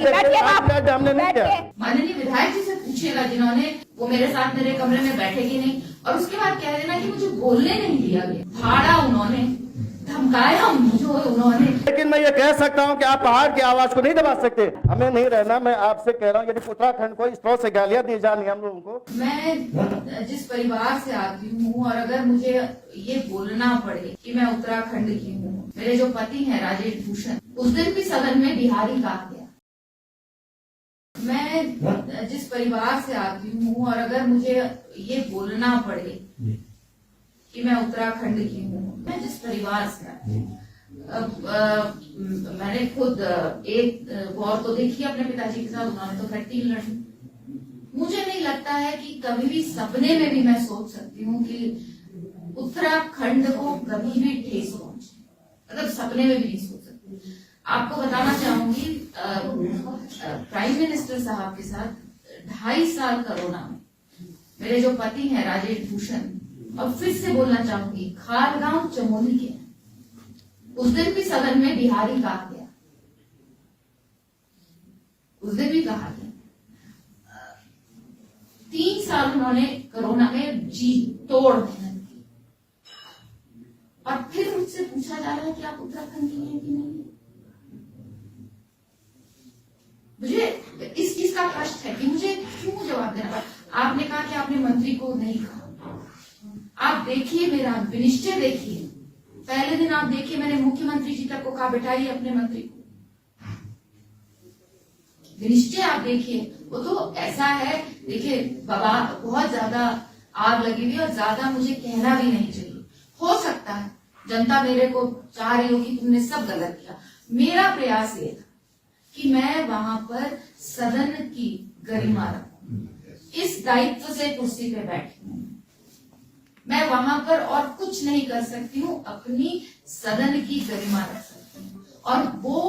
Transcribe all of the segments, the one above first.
हमने नहीं किया। माननीय विधायक जी से पूछिएगा जिन्होंने वो मेरे साथ मेरे कमरे में बैठेगी नहीं और उसके बाद कह देना कि मुझे बोलने नहीं दिया गया, फाड़ा उन्होंने, धमकाया मुझे उन्होंने। लेकिन मैं ये कह सकता हूँ कि आप पहाड़ की आवाज को नहीं दबा सकते। हमें नहीं रहना। मैं आपसे कह रहा हूँ यदि उत्तराखंड को इस तरह से गालियां दी जानी हम लोगों को। मैं जिस परिवार से आती हूँ और अगर मुझे ये बोलना पड़े कि मैं उत्तराखंड की हूँ, मेरे जो पति हैं राजेश भूषण, उस दिन भी सदन में बिहारी कहा गया। मैं जिस परिवार से आती हूँ और अगर मुझे ये बोलना पड़े कि मैं उत्तराखंड की हूँ, मैं जिस परिवार से आती हूँ, मैंने खुद एक वॉर तो देखी अपने पिताजी के साथ, उन्होंने तो 13 लड़ी। मुझे नहीं लगता है कि कभी भी सपने में भी मैं सोच सकती हूँ कि उत्तराखंड को कभी भी ठेस पहुंचे, मतलब सपने में भी नहीं सोच सकती। आपको बताना चाहूंगी प्राइम मिनिस्टर साहब के साथ 2.5 साल कोरोना में मेरे जो पति हैं राजेश भूषण, और फिर से बोलना चाहूंगी खारगांव चमोली के, उस दिन भी सदन में बिहारी कहा गया, उस दिन भी कहा गया। 3 साल उन्होंने कोरोना में जी तोड़ मेहनत की और फिर मुझसे पूछा जा रहा है कि आप उत्तराखंड की हैं कि नहीं। मुझे इस चीज का कष्ट है कि मुझे क्यों जवाब देना पड़ा। आपने कहा कि आपने मंत्री को नहीं कहा। आप देखिए मेरा विनिश्चय देखिए, पहले दिन आप देखिए मैंने मुख्यमंत्री जी तक को कहा बिठाइए अपने मंत्री को। विनिश्चय आप देखिए, वो तो ऐसा है, देखिए बाबा बहुत ज्यादा आग लगी हुई और ज्यादा मुझे कहना भी नहीं चाहिए। हो सकता है जनता मेरे को चाह रही हो कि तुमने सब गलत किया। मेरा प्रयास ये था कि मैं वहां पर सदन की गरिमा रखूं, इस दायित्व से कुर्सी पे बैठी हूं। मैं वहां पर और कुछ नहीं कर सकती हूँ, अपनी सदन की गरिमा रख सकती हूँ और वो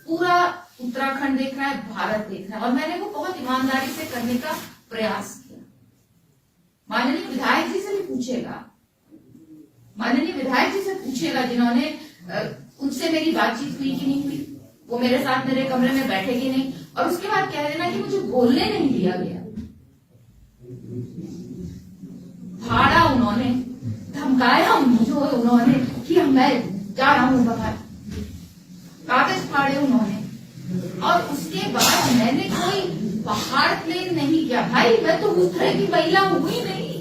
पूरा उत्तराखंड देख रहा है, भारत देख रहा है और मैंने वो बहुत ईमानदारी से करने का प्रयास किया। माननीय विधायक जी से भी पूछेगा, माननीय विधायक जी से पूछेगा जिन्होंने उनसे मेरी बातचीत हुई कि नहीं हुई, वो मेरे साथ मेरे कमरे में बैठेगी नहीं और उसके बाद कह देना कि मुझे बोलने नहीं दिया गया, फाड़ा उन्होंने, धमकाया मुझे उन्होंने कि मैं जा रहा हूं बाहर, कागज फाड़े उन्होंने और उसके बाद मैंने कोई पहाड़ प्लेन नहीं किया। भाई मैं तो उस तरह की महिला हूं ही नहीं।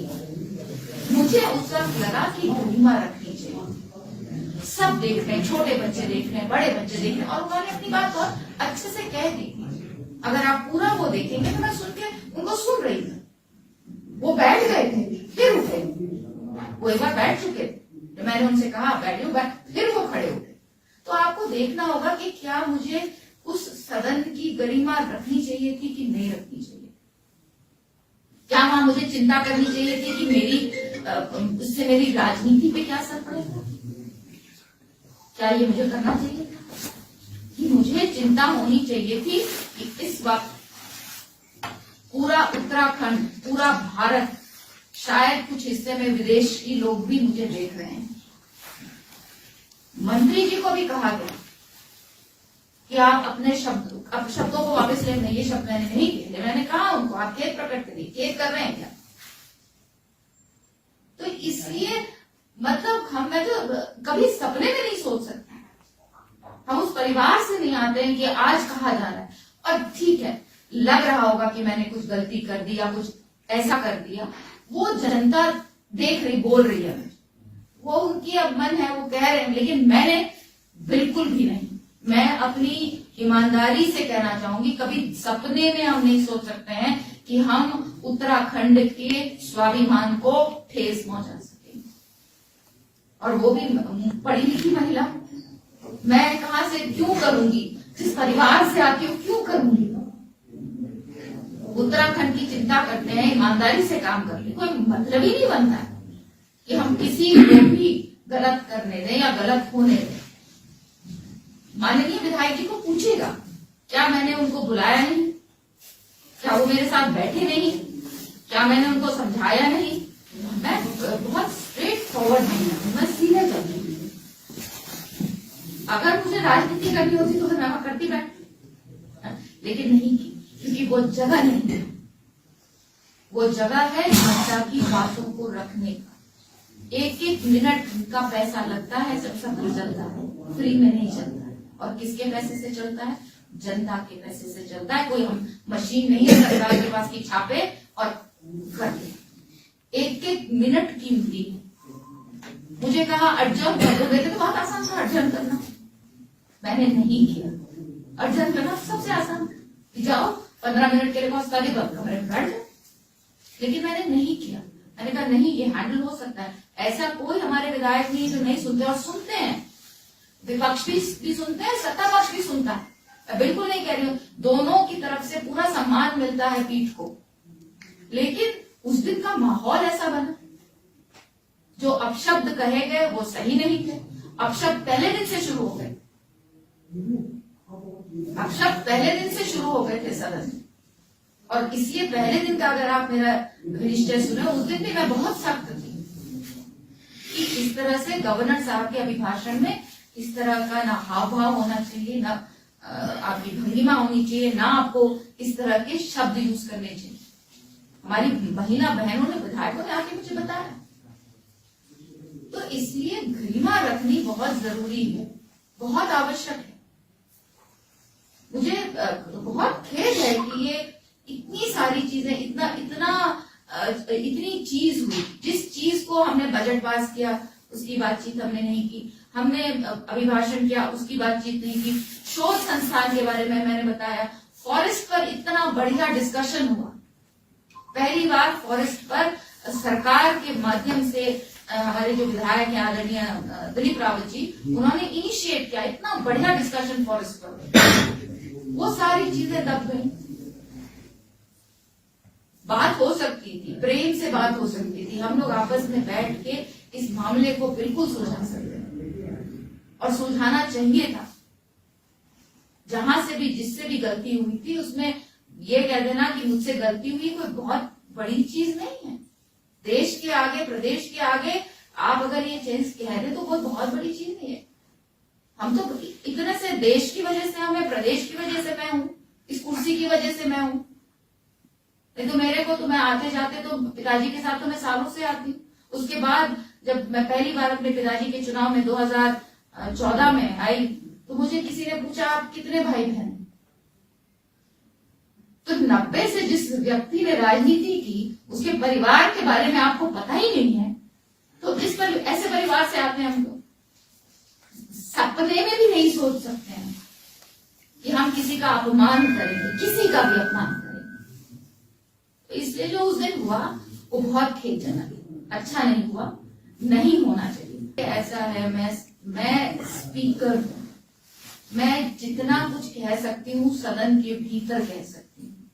मुझे उस वक्त लगा कि गरिमा रखनी चाहिए, सब देख रहे हैं, छोटे बच्चे देख रहे हैं, बड़े बच्चे देख रहे हैं और उन्होंने अपनी बात बहुत अच्छे से कह दी। अगर आप पूरा वो देखेंगे तो मैं सुन के उनको सुन रही थी। वो बैठ गए थे फिर उठे, वो एक बार बैठ चुके थे तो मैंने उनसे कहा बैठे हो, फिर वो खड़े उठे। तो आपको देखना होगा कि क्या मुझे उस सदन की गरिमा रखनी चाहिए थी कि नहीं रखनी चाहिए। क्या वहां मुझे चिंता करनी चाहिए थी कि मेरी उससे मेरी राजनीति पे क्या असर पड़ेगा। क्या ये मुझे करना चाहिए था कि मुझे चिंता होनी चाहिए थी कि इस वक्त पूरा उत्तराखंड, पूरा भारत, शायद कुछ हिस्से में विदेशी लोग भी मुझे देख रहे हैं। मंत्री जी को भी कहा गया कि आप अपने शब्दों को वापस लें। ये शब्द मैंने नहीं कहे, मैंने कहा उनको आप खेद प्रकट करिए, खेद कर रहे हैं क्या। तो इसलिए मतलब मैं तो कभी सपने में नहीं सोच सकते, हम उस परिवार से नहीं आते हैं कि आज कहा जा रहा है। और ठीक है, लग रहा होगा कि मैंने कुछ गलती कर दी या कुछ ऐसा कर दिया, वो जनता देख रही, बोल रही है, वो उनकी अब मन है, वो कह रहे हैं, लेकिन मैंने बिल्कुल भी नहीं। मैं अपनी ईमानदारी से कहना चाहूंगी, कभी सपने में हम नहीं सोच सकते हैं कि हम उत्तराखंड के स्वाभिमान को ठेस पहुंचा सकेंगे। और वो भी पढ़ी लिखी महिला, मैं कहां से क्यों करूंगी, जिस परिवार से आती हूँ क्यों करूंगी। उत्तराखंड की चिंता करते हैं, ईमानदारी से काम करते हैं, कोई मतलब ही नहीं बनता है कि हम किसी को भी गलत करने दें या गलत होने दें। माननीय विधायक जी को पूछेगा, क्या मैंने उनको बुलाया नहीं, क्या वो मेरे साथ बैठे नहीं, क्या मैंने उनको समझाया नहीं। मैं बहुत स्ट्रेट फॉरवर्ड नहीं हूं, मैं सीधे करती हूँ। अगर मुझे राजनीति करनी होती तो फिर मैं करती बैठ, लेकिन नहीं की, क्योंकि वो जगह नहीं है। वो जगह है जनता की बातों को रखने का। एक एक मिनट का पैसा लगता है, जब सब कुछ चलता है, फ्री में नहीं चलता है। और किसके पैसे से चलता है? जनता के पैसे से चलता है। कोई हम मशीन नहीं है सरकार के पास की छापे और कर दे। एक एक मिनट कीमती है। मुझे कहा अर्जन कर दो, तो बहुत आसान था अर्जन करना, मैंने नहीं किया। अर्जन करना सबसे आसान, जाओ 15 मिनट के लिए बहुत सारी बात कमरे में बैठ जाओ, लेकिन मैंने नहीं किया। मैंने कहा नहीं, ये हैंडल हो सकता है। ऐसा कोई हमारे विधायक नहीं जो नहीं सुनते, और सुनते हैं। विपक्ष भी सुनते हैं, सत्ता पक्ष भी सुनता है। मैं बिल्कुल नहीं कह रही हूँ, दोनों की तरफ से पूरा सम्मान मिलता है पीठ को। लेकिन उस दिन का माहौल ऐसा बना, जो अपशब्द कहे गए वो सही नहीं थे। अपशब्द पहले दिन से शुरू हो गए, अपशब्द पहले दिन से शुरू हो गए थे सदन में। और इसलिए पहले दिन का अगर आप मेरा रजिस्टर सुने, उस दिन भी मैं बहुत सख्त थी कि इस तरह से गवर्नर साहब के अभिभाषण में इस तरह का ना हाव भाव होना चाहिए, ना आपकी भंगिमा होनी चाहिए, ना आपको इस तरह के शब्द यूज करने चाहिए। हमारी महिला बहनों ने, विधायकों ने आके मुझे बताया। तो इसलिए गरिमा रखनी बहुत जरूरी है, बहुत आवश्यक है। मुझे बहुत खेद है कि ये इतनी सारी चीजें, इतनी चीज हुई। जिस चीज को हमने बजट पास किया उसकी बातचीत हमने नहीं की, हमने अभिभाषण किया उसकी बातचीत नहीं की, शोध संस्थान के बारे में मैंने बताया, फॉरेस्ट पर इतना बढ़िया डिस्कशन हुआ। पहली बार फॉरेस्ट पर सरकार के माध्यम से हमारे जो विधायक हैं आदरणीय दिलीप रावत जी, उन्होंने इनिशिएट किया, इतना बढ़िया डिस्कशन फॉरेस्ट पर। वो सारी चीजें दब गई। बात हो सकती थी, प्रेम से बात हो सकती थी, हम लोग आपस में बैठ के इस मामले को बिल्कुल सुलझा सकते हैं, और सुलझाना चाहिए था। जहां से भी, जिससे भी गलती हुई थी, उसमें ये कह देना कि मुझसे गलती हुई कोई बहुत बड़ी चीज नहीं है। देश के आगे, प्रदेश के आगे आप अगर ये चेंज कह रहे तो वो बहुत बड़ी चीज नहीं है। हम तो इतने से देश की वजह से, हमें प्रदेश की वजह से मैं हूं, इस कुर्सी की वजह से मैं हूं। नहीं तो मेरे को तो, मैं आते जाते तो पिताजी के साथ तो मैं सालों से आती हूँ। उसके बाद जब मैं पहली बार अपने पिताजी के चुनाव में 2014 में आई, तो मुझे किसी ने पूछा आप कितने भाई बहन? तो 90 से जिस व्यक्ति ने राजनीति की, उसके परिवार के बारे में आपको पता ही नहीं है, तो ऐसे परिवार से आते हैं हम लोग। सपने में भी नहीं सोच सकते हैं कि हम किसी का अपमान करेंगे, किसी का भी अपमान करेंगे। तो इसलिए जो उस दिन हुआ वो बहुत खेदजनक, अच्छा नहीं हुआ, नहीं होना चाहिए। ऐसा है, मैं स्पीकर हूं, मैं जितना कुछ कह सकती हूँ सदन के भीतर कह सकती हूँ,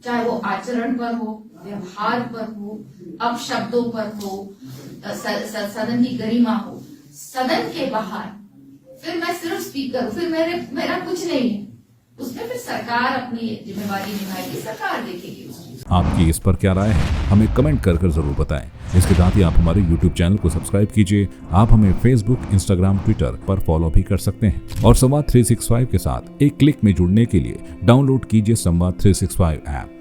चाहे वो आचरण पर हो, व्यवहार पर हो, अपशब्दों पर हो, सदन की गरिमा हो। सदन के बाहर फिर मैं सिर्फ स्पीकर हूँ, फिर मेरा कुछ नहीं है। उसमें फिर सरकार अपनी जिम्मेवारी निभाएगी, सरकार देखेगी उसकी। आपकी इस पर क्या राय है, हमें कमेंट कर जरूर बताएं। इसके साथ ही आप हमारे YouTube चैनल को सब्सक्राइब कीजिए। आप हमें Facebook, Instagram, Twitter पर फॉलो भी कर सकते हैं। और संवाद 365 के साथ एक क्लिक में जुड़ने के लिए डाउनलोड कीजिए संवाद 365 ऐप।